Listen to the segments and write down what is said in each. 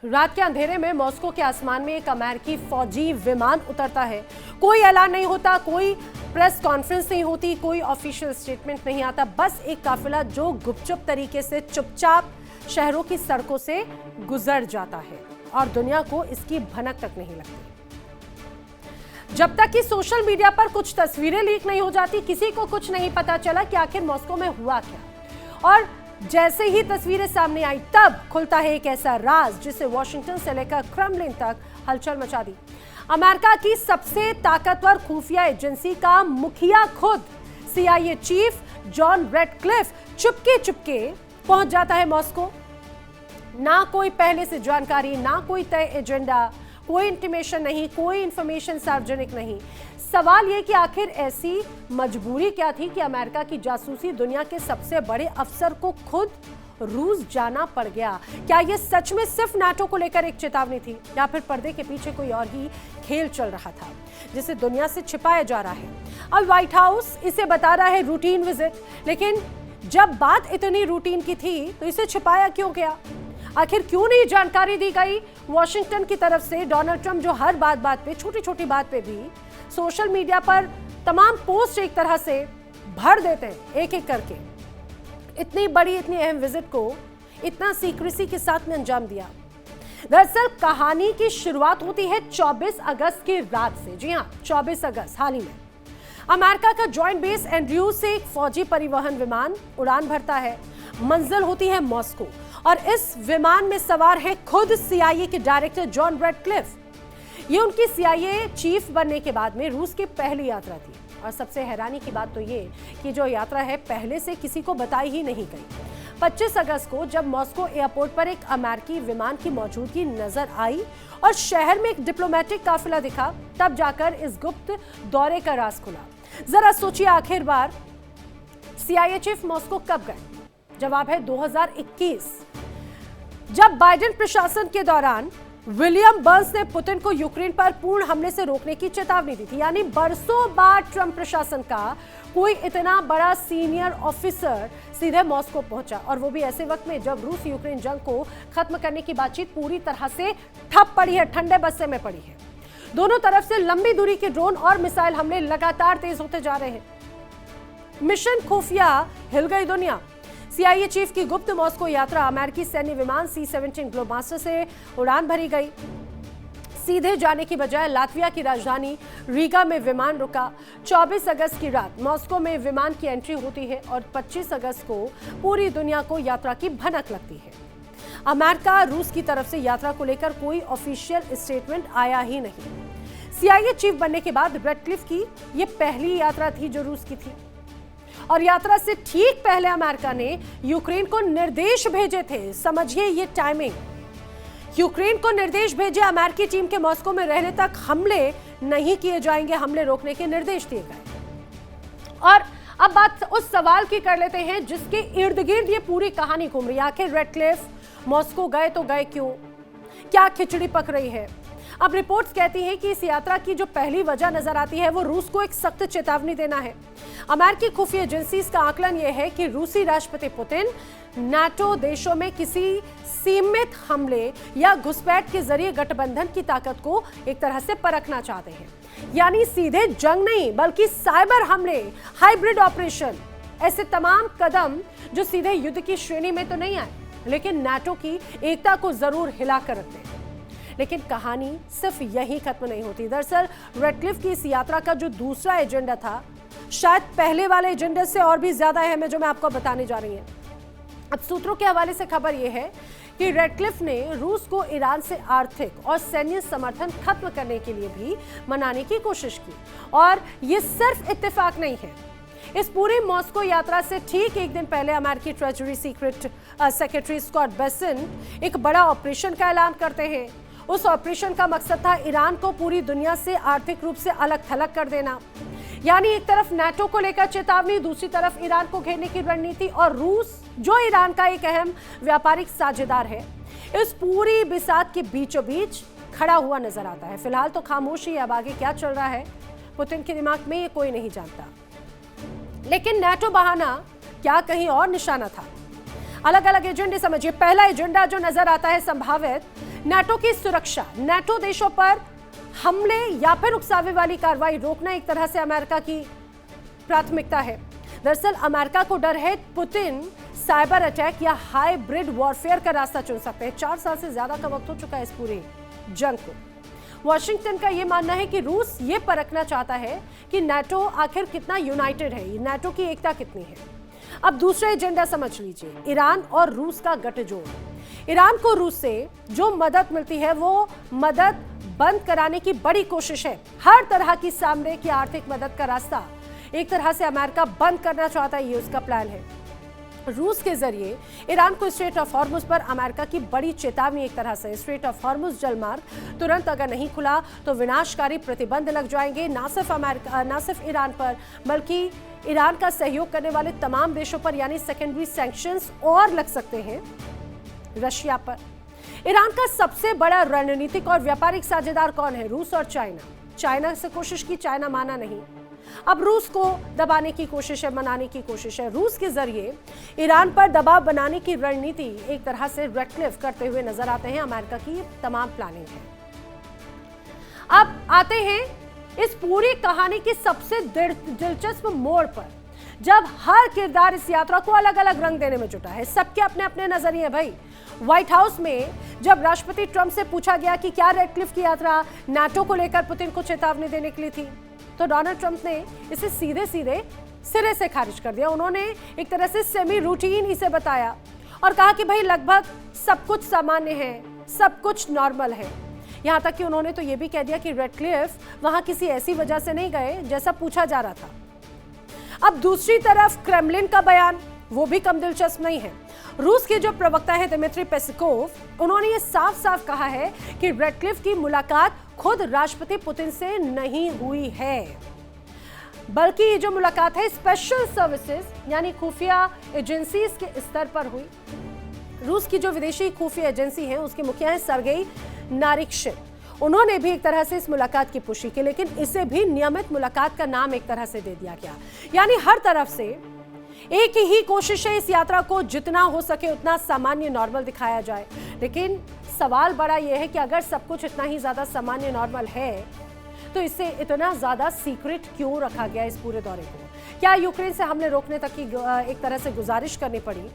रात के अंधेरे में मॉस्को के आसमान में एक अमेरिकी फौजी विमान उतरता है। कोई ऐलान नहीं होता, कोई प्रेस कॉन्फ्रेंस नहीं होती, कोई ऑफिशियल स्टेटमेंट नहीं आता, बस एक काफिला जो गुपचुप तरीके से चुपचाप शहरों की सड़कों से गुजर जाता है और दुनिया को इसकी भनक तक नहीं लगती। जब तक कि सोशल मीडिया पर कुछ तस्वीरें लीक नहीं हो जाती, किसी को कुछ नहीं पता चला कि आखिर मॉस्को में हुआ क्या। और जैसे ही तस्वीरें सामने आई तब खुलता है एक ऐसा राज जिसे वॉशिंगटन से लेकर क्रेमलिन तक हलचल मचा दी। अमेरिका की सबसे ताकतवर खुफिया एजेंसी का मुखिया खुद CIA chief John Radcliffe Chupke Chupke पहुंच जाता है मॉस्को। ना कोई पहले से जानकारी, ना कोई तय एजेंडा, कोई इंटीमेशन नहीं, कोई इंफॉर्मेशन सार्वजनिक नहीं। सवाल यह कि आखिर ऐसी मजबूरी क्या थी कि अमेरिका की जासूसी दुनिया के सबसे बड़े अफसर को खुद रूस जाना पड़ गया। क्या यह सच में सिर्फ नाटो को लेकर एक चेतावनी थी या फिर पर्दे के पीछे कोई और ही खेल चल रहा था जिसे दुनिया से छिपाया जा रहा है। अब व्हाइट हाउस इसे बता रहा है रूटीन विजिट, लेकिन जब बात इतनी रूटीन की थी तो इसे छिपाया क्यों गया? आखिर क्यों नहीं जानकारी दी गई वॉशिंगटन की तरफ से? डोनाल्ड ट्रंप जो हर बात पे, छोटी छोटी बात पे भी सोशल मीडिया पर तमाम पोस्ट एक तरह से भर देते हैं एक एक करके। इतनी बड़ी, इतनी अहम विजिट को इतना सीक्रेसी के साथ में अंजाम दिया। दरअसल कहानी की शुरुआत होती है 24 अगस्त की रात से। जी हां, 24 अगस्त हाल ही में अमेरिका का जॉइंट बेस एंड्रयूज से एक फौजी परिवहन विमान उड़ान भरता है। मंजिल होती है मॉस्को और इस विमान में सवार है खुद CIA के डायरेक्टर जॉन रेडक्लिफ। ये उनकी CIA चीफ बनने के बाद में रूस की पहली यात्रा थी और सबसे हैरानी की बात तो ये कि जो यात्रा है पहले से किसी को बताई ही नहीं गई। 25 अगस्त को जब मॉस्को एयरपोर्ट पर एक अमेरिकी विमान की मौजूदगी नजर आई और शहर में एक डिप्लोमेटिक काफिला दिखा, तब जाकर इस गुप्त दौरे का राज खुला। जरा सोचिए, आखिर बार CIA चीफ मॉस्को कब गए? जवाब है 2021, जब बाइडेन प्रशासन के दौरान विलियम बर्न्स ने पुतिन को यूक्रेन पर पूर्ण हमले से रोकने की चेतावनी दी थी। यानी बरसों बाद ट्रंप प्रशासन का कोई इतना बड़ा सीनियर ऑफिसर सीधे मॉस्को पहुंचा, और वो भी ऐसे वक्त में जब रूस यूक्रेन जंग को खत्म करने की बातचीत पूरी तरह से ठप पड़ी है, ठंडे बस्ते में पड़ी है। दोनों तरफ से लंबी दूरी के ड्रोन और मिसाइल हमले लगातार तेज होते जा रहे हैं। मिशन खुफिया, हिल गई दुनिया। CIA चीफ की गुप्त मॉस्को यात्रा अमेरिकी सैन्य विमान C-17 ग्लोबमास्टर से उड़ान भरी गई। सीधे जाने की बजाय लातविया की राजधानी रीगा में विमान रुका। 24 अगस्त की रात मॉस्को में विमान की एंट्री होती है और 25 अगस्त को पूरी दुनिया को यात्रा की भनक लगती है। अमेरिका रूस की तरफ से यात्रा को लेकर कोई ऑफिशियल स्टेटमेंट आया ही नहीं। CIA चीफ बनने के बाद रेडक्लिफ की यह पहली यात्रा थी जो रूस की थी, और यात्रा से ठीक पहले अमेरिका ने यूक्रेन को निर्देश भेजे थे। समझिए ये टाइमिंग। यूक्रेन को निर्देश भेजे, अमेरिकी टीम के मॉस्को में रहने तक हमले नहीं किए जाएंगे, हमले रोकने के निर्देश दिए गए। और अब बात उस सवाल की कर लेते हैं जिसके इर्द गिर्द ये पूरी कहानी घूम रही है। आखिर रेडक्लिफ मॉस्को गए तो गए क्यों? क्या खिचड़ी पक रही है? अब रिपोर्ट्स कहती हैं कि इस यात्रा की जो पहली वजह नजर आती है वो रूस को एक सख्त चेतावनी देना है। अमेरिकी खुफिया एजेंसीज का आकलन यह है कि रूसी राष्ट्रपति पुतिन नाटो देशों में किसी सीमित हमले या घुसपैठ के जरिए गठबंधन की ताकत को एक तरह से परखना चाहते हैं। यानी सीधे जंग नहीं बल्कि साइबर हमले, हाइब्रिड ऑपरेशन, ऐसे तमाम कदम जो सीधे युद्ध की श्रेणी में तो नहीं आए लेकिन नाटो की एकता को जरूर हिलाकर रखते हैं। लेकिन कहानी सिर्फ यही खत्म नहीं होती। दरअसल रेडक्लिफ की इस यात्रा का जो दूसरा एजेंडा था शायद पहले वाले एजेंडे से और भी ज्यादा अहम है, जो मैं आपको बताने जा रही हूं। अब सूत्रों के हवाले से खबर यह है कि रेडक्लिफ ने रूस को ईरान से आर्थिक और सैन्य समर्थन खत्म करने के लिए भी मनाने की कोशिश की, और यह सिर्फ इत्तेफाक नहीं है। इस पूरी मॉस्को यात्रा से ठीक एक दिन पहले अमेरिकी treasury secret secretary Scott Bessent एक बड़ा ऑपरेशन का ऐलान करते हैं। उस ऑपरेशन का मकसद था ईरान को पूरी दुनिया से आर्थिक रूप से अलग थलग कर देना। यानी एक तरफ नाटो को लेकर चेतावनी, दूसरी तरफ ईरान को घेरने की रणनीति, और रूस जो ईरान का एक अहम व्यापारिक साझेदार है, इस पूरी बिसात के बीचों बीच खड़ा हुआ नजर आता है। फिलहाल तो खामोशी है, अब आगे क्या चल रहा है पुतिन के दिमाग में ये कोई नहीं जानता। लेकिन नाटो बहाना क्या कहीं और निशाना था? अलग अलग एजेंडे समझिए। पहला एजेंडा जो नजर आता है संभावित नाटो की सुरक्षा, नाटो देशों पर हमले या फिर उकसावे वाली कार्रवाई रोकना एक तरह से अमेरिका की प्राथमिकता है। दरअसल अमेरिका को डर है पुतिन साइबर अटैक या हाइब्रिड वॉरफेयर का रास्ता चुन सकते हैं। 4 साल से ज्यादा का वक्त हो चुका है इस पूरे जंग को। वॉशिंगटन का यह मानना है कि रूस ये परखना चाहता है कि नाटो आखिर कितना यूनाइटेड है, नाटो की एकता कितनी है। अब दूसरा एजेंडा समझ लीजिए, ईरान और रूस का गठजोड़। ईरान को रूस से जो मदद मिलती है वो मदद बंद कराने की बड़ी कोशिश है। हर तरह की सामरिक या आर्थिक मदद का रास्ता एक तरह से अमेरिका बंद करना चाहता है, ये उसका प्लान है। रूस के जरिए ईरान को स्ट्रेट ऑफ हॉर्मुज पर अमेरिका की बड़ी चेतावनी एक तरह से। स्ट्रेट ऑफ हॉर्मुज जलमार्ग तुरंत अगर नहीं खुला तो विनाशकारी प्रतिबंध लग जाएंगे, ना सिर्फ ईरान पर बल्कि ईरान का सहयोग करने वाले तमाम देशों पर, यानी सेकेंडरी सैंक्शंस और लग सकते हैं रशिया पर। ईरान का सबसे बड़ा रणनीतिक और व्यापारिक साझेदार कौन है? रूस और चाइना। चाइना से कोशिश की, चाइना माना नहीं। अब रूस को दबाने की कोशिश है, मनाने की कोशिश है। रूस के जरिए ईरान पर दबाव बनाने की रणनीति एक तरह से रेडक्लिफ करते हुए नजर आते हैं। अमेरिका की तमाम प्लानिंग है। अब आते हैं इस पूरी कहानी की सबसे दिलचस्प मोड़ पर, जब हर किरदार इस यात्रा को अलग अलग रंग देने में जुटा है। सबके अपने अपने नजरिए भाई। व्हाइट हाउस में जब राष्ट्रपति ट्रंप से पूछा गया कि क्या रेडक्लिफ की यात्रा नाटो को लेकर पुतिन को चेतावनी देने के लिए थी, तो डोनाल्ड ट्रंप ने इसे सीधे सिरे से खारिज कर दिया। उन्होंने एक तरह से सेमी रूटीन इसे बताया और कहा कि भाई लगभग सब कुछ सामान्य है, सब कुछ नॉर्मल है। यहां तक कि उन्होंने तो यह भी कह दिया कि रेडक्लिफ वहां किसी ऐसी वजह से नहीं गए जैसा पूछा जा रहा था। अब दूसरी तरफ क्रेमलिन का बयान वो भी कम दिलचस्प नहीं है। रूस के जो प्रवक्ता है दिमित्री पेस्कोव, उन्होंने ये साफ साफ कहा है कि रेडक्लिफ की मुलाकात खुद राष्ट्रपति पुतिन से नहीं हुई है, बल्कि ये जो मुलाकात है स्पेशल सर्विसेज यानी खुफिया एजेंसीज के स्तर पर हुई। रूस की जो विदेशी खुफिया एजेंसी है उसके मुखिया है सर्गेई नारिश्किन। उन्होंने भी एक तरह से इस मुलाकात की पुष्टि की, लेकिन इसे भी नियमित मुलाकात का नाम एक तरह से दे दिया गया। यानी हर तरफ से एक ही कोशिश है इस यात्रा को जितना हो सके उतना सामान्य नॉर्मल दिखाया जाए। लेकिन सवाल बड़ा यह है कि अगर सब कुछ इतना ही ज्यादा सामान्य नॉर्मल है तो इसे इतना ज्यादा सीक्रेट क्यों रखा गया इस पूरे दौरे को? क्या यूक्रेन से हमले रोकने तक की एक तरह से गुजारिश करनी पड़ी?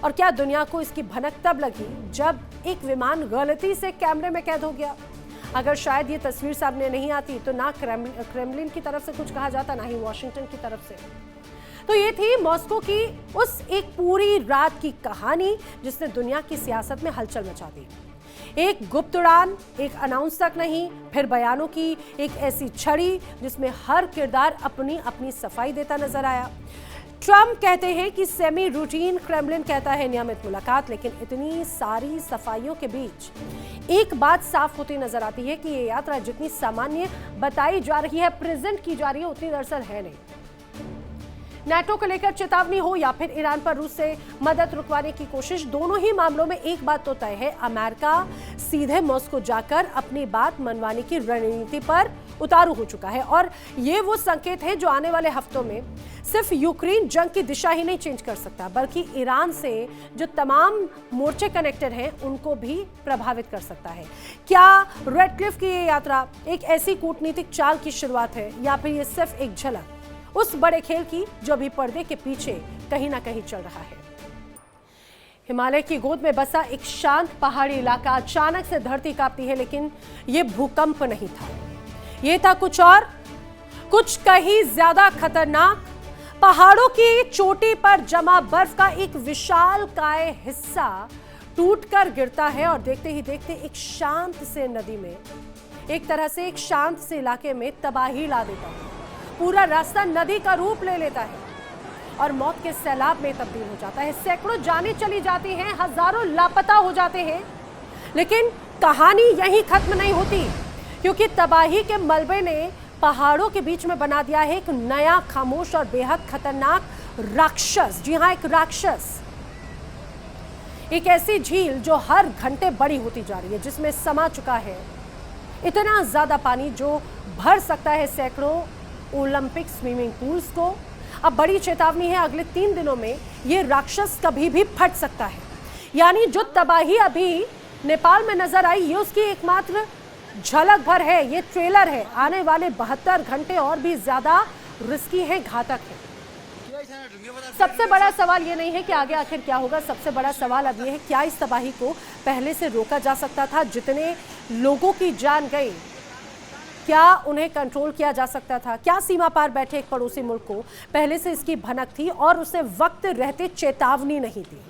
और क्या दुनिया को इसकी भनक तब लगी जब एक विमान गलती से कैमरे में कैद हो गया? अगर शायद ये तस्वीर सामने नहीं आती तो ना क्रेमलिन की तरफ से कुछ कहा जाता, ना ही वॉशिंगटन की तरफ से। तो ये थी मॉस्को की उस एक पूरी रात की कहानी जिसने दुनिया की सियासत में हलचल मचा दी। एक गुप्त उड़ान, एक अनाउंस तक नहीं, फिर बयानों की एक ऐसी छड़ी जिसमें हर किरदार अपनी अपनी सफाई देता नजर आया। ट्रंप कहते हैं कि सेमी रूटीन, क्रेमलिन कहता है नियमित मुलाकात। लेकिन इतनी सारी सफाइयों के बीच एक बात साफ होती नजर आती है कि ये यात्रा जितनी सामान्य बताई जा रही है, प्रेजेंट की जा रही है, उतनी दरअसल है नहीं। नाटो को लेकर चेतावनी हो या फिर ईरान पर रूस से मदद रुकवाने की कोशिश, दोनों ही मामलों में एक बात तो तय है, अमेरिका सीधे मॉस्को जाकर अपनी बात मनवाने की रणनीति पर उतारू हो चुका है। और ये वो संकेत है जो आने वाले हफ्तों में सिर्फ यूक्रेन जंग की दिशा ही नहीं चेंज कर सकता, बल्कि ईरान से जो तमाम मोर्चे कनेक्टेड हैं उनको भी प्रभावित कर सकता है। क्या रेडक्लिफ की ये यात्रा एक ऐसी कूटनीतिक चाल की शुरुआत है या फिर ये सिर्फ एक झलक उस बड़े खेल की जो अभी पर्दे के पीछे कहीं ना कहीं चल रहा है? हिमालय की गोद में बसा एक शांत पहाड़ी इलाका अचानक से धरती कांपती है, लेकिन यह भूकंप नहीं था, यह था कुछ और, कुछ कहीं ज्यादा खतरनाक। पहाड़ों की चोटी पर जमा बर्फ का एक विशालकाय हिस्सा टूटकर गिरता है और देखते ही देखते एक शांत से नदी में, एक तरह से एक शांत से इलाके में तबाही ला देता है। पूरा रास्ता नदी का रूप ले लेता है और मौत के सैलाब में तब्दील हो जाता है। सैकड़ों जानें चली जाती हैं, हजारों लापता हो जाते हैं। लेकिन कहानी यहीं खत्म नहीं होती, क्योंकि तबाही के मलबे ने पहाड़ों के बीच में बना दिया है एक नया, खामोश और बेहद खतरनाक राक्षस। जी हाँ, एक राक्षस, एक ऐसी झील जो हर घंटे बड़ी होती जा रही है, जिसमें समा चुका है इतना ज्यादा पानी जो भर सकता है सैकड़ों ओलंपिक स्विमिंग पूल्स को। अब बड़ी चेतावनी है, अगले 3 दिनों में यह राक्षस कभी भी फट सकता है। यानी जो तबाही अभी नेपाल में नजर आई, ये उसकी एकमात्र झलक भर है, ये ट्रेलर है। आने वाले 72 घंटे और भी ज्यादा रिस्की है, घातक है। सबसे बड़ा सवाल ये नहीं है कि आगे आखिर क्या होगा, सबसे बड़ा सवाल अब ये है क्या इस तबाही को पहले से रोका जा सकता था? जितने लोगों की जान गई, क्या उन्हें कंट्रोल किया जा सकता था? क्या सीमा पार बैठे एक पड़ोसी मुल्क को पहले से इसकी भनक थी और उसने वक्त रहते चेतावनी नहीं दी?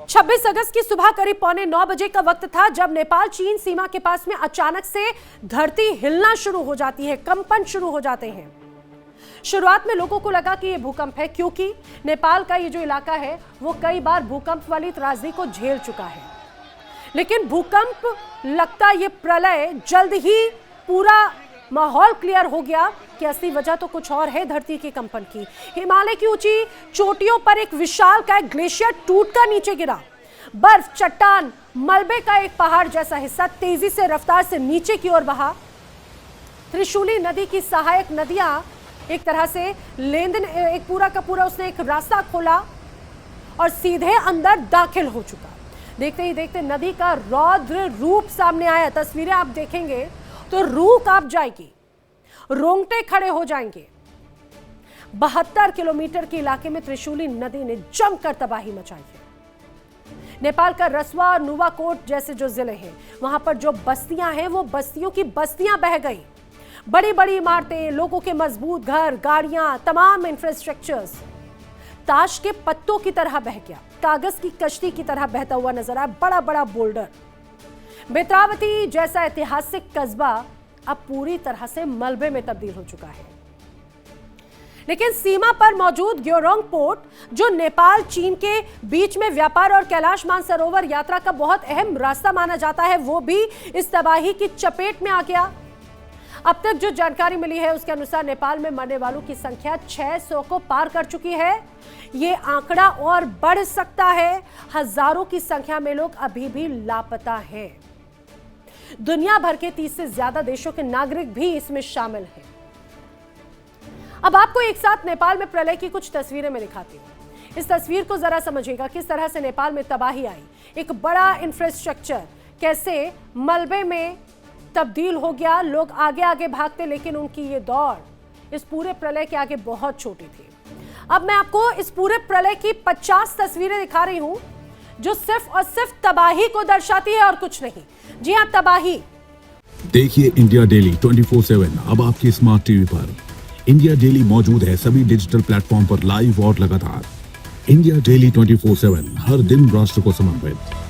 26 अगस्त की सुबह करीब 8:45 बजे का वक्त था जब नेपाल चीन सीमा के पास में अचानक से धरती हिलना शुरू हो जाती है, कंपन शुरू हो जाते हैं। शुरुआत में लोगों को लगा कि यह भूकंप है, क्योंकि नेपाल का ये जो इलाका है वो कई बार भूकंप वाली त्रासदी को झेल चुका है। लेकिन भूकंप लगता ये प्रलय जल्द ही पूरा माहौल क्लियर हो गया कि असली वजह तो कुछ और है धरती के कंपन की। हिमालय की ऊंची चोटियों पर एक विशालकाय ग्लेशियर टूटकर नीचे गिरा। बर्फ, चट्टान, मलबे का एक पहाड़ जैसा हिस्सा तेजी से रफ्तार से नीचे की ओर बहा। त्रिशूली नदी की सहायक नदियां एक तरह से लेनदेन, एक पूरा का पूरा उसने एक रास्ता खोला और सीधे अंदर दाखिल हो चुका। देखते ही देखते नदी का रौद्र रूप सामने आया। तस्वीरें आप देखेंगे तो रूह कांप जाएगी, रोंगटे खड़े हो जाएंगे। 72 किलोमीटर के इलाके में त्रिशूली नदी ने जमकर तबाही मचाई है। नेपाल का रसवा और नुवाकोट जैसे जो जिले हैं, वहां पर जो बस्तियां हैं वो बस्तियों की बस्तियां बह गई। बड़ी बड़ी इमारतें, लोगों के मजबूत घर, गाड़ियां, तमाम इंफ्रास्ट्रक्चर्स ताश के पत्तों की तरह बह गया। कागज की कश्ती की तरह बहता हुआ नजर आया बड़ा बड़ा बोल्डर। बेत्रावती जैसा ऐतिहासिक कस्बा अब पूरी तरह से मलबे में तब्दील हो चुका है। लेकिन सीमा पर मौजूद ग्योरोंग पोर्ट, जो नेपाल चीन के बीच में व्यापार और कैलाश मानसरोवर यात्रा का बहुत अहम रास्ता माना जाता है, वो भी इस तबाही की चपेट में आ गया। अब तक जो जानकारी मिली है उसके अनुसार नेपाल में मरने वालों की संख्या 600 को पार कर चुकी है। ये आंकड़ा और बढ़ सकता है। हजारों की संख्या में लोग अभी भी लापता हैं। दुनिया भर के 30 से ज्यादा देशों के नागरिक भी इसमें शामिल हैं। अब आपको एक साथ नेपाल में प्रलय की कुछ तस्वीरें मैं दिखाती हूं। इस तस्वीर को जरा समझिएगा, किस तरह से नेपाल में तबाही आई। एक बड़ा इंफ्रास्ट्रक्चर कैसे मलबे में तब्दील हो गया। लोग आगे आगे भागते, लेकिन उनकी ये दौड़ इस पूरे प्रलय के आगे बहुत छोटी थी। अब मैं आपको इस पूरे प्रलय की 50 तस्वीरें दिखा रही हूं, जो सिर्फ और सिर्फ तबाही को दर्शाती है और कुछ नहीं। जी हां, तबाही। देखिए इंडिया डेली 24/7 अब आपकी स्मार्ट टीवी पर। इंडिया डेली मौजूद है सभी डिजिटल प्लेटफॉर्म पर लाइव और लगातार। इंडिया डेली 24/7 हर दिन राष्ट्र को समर्पित।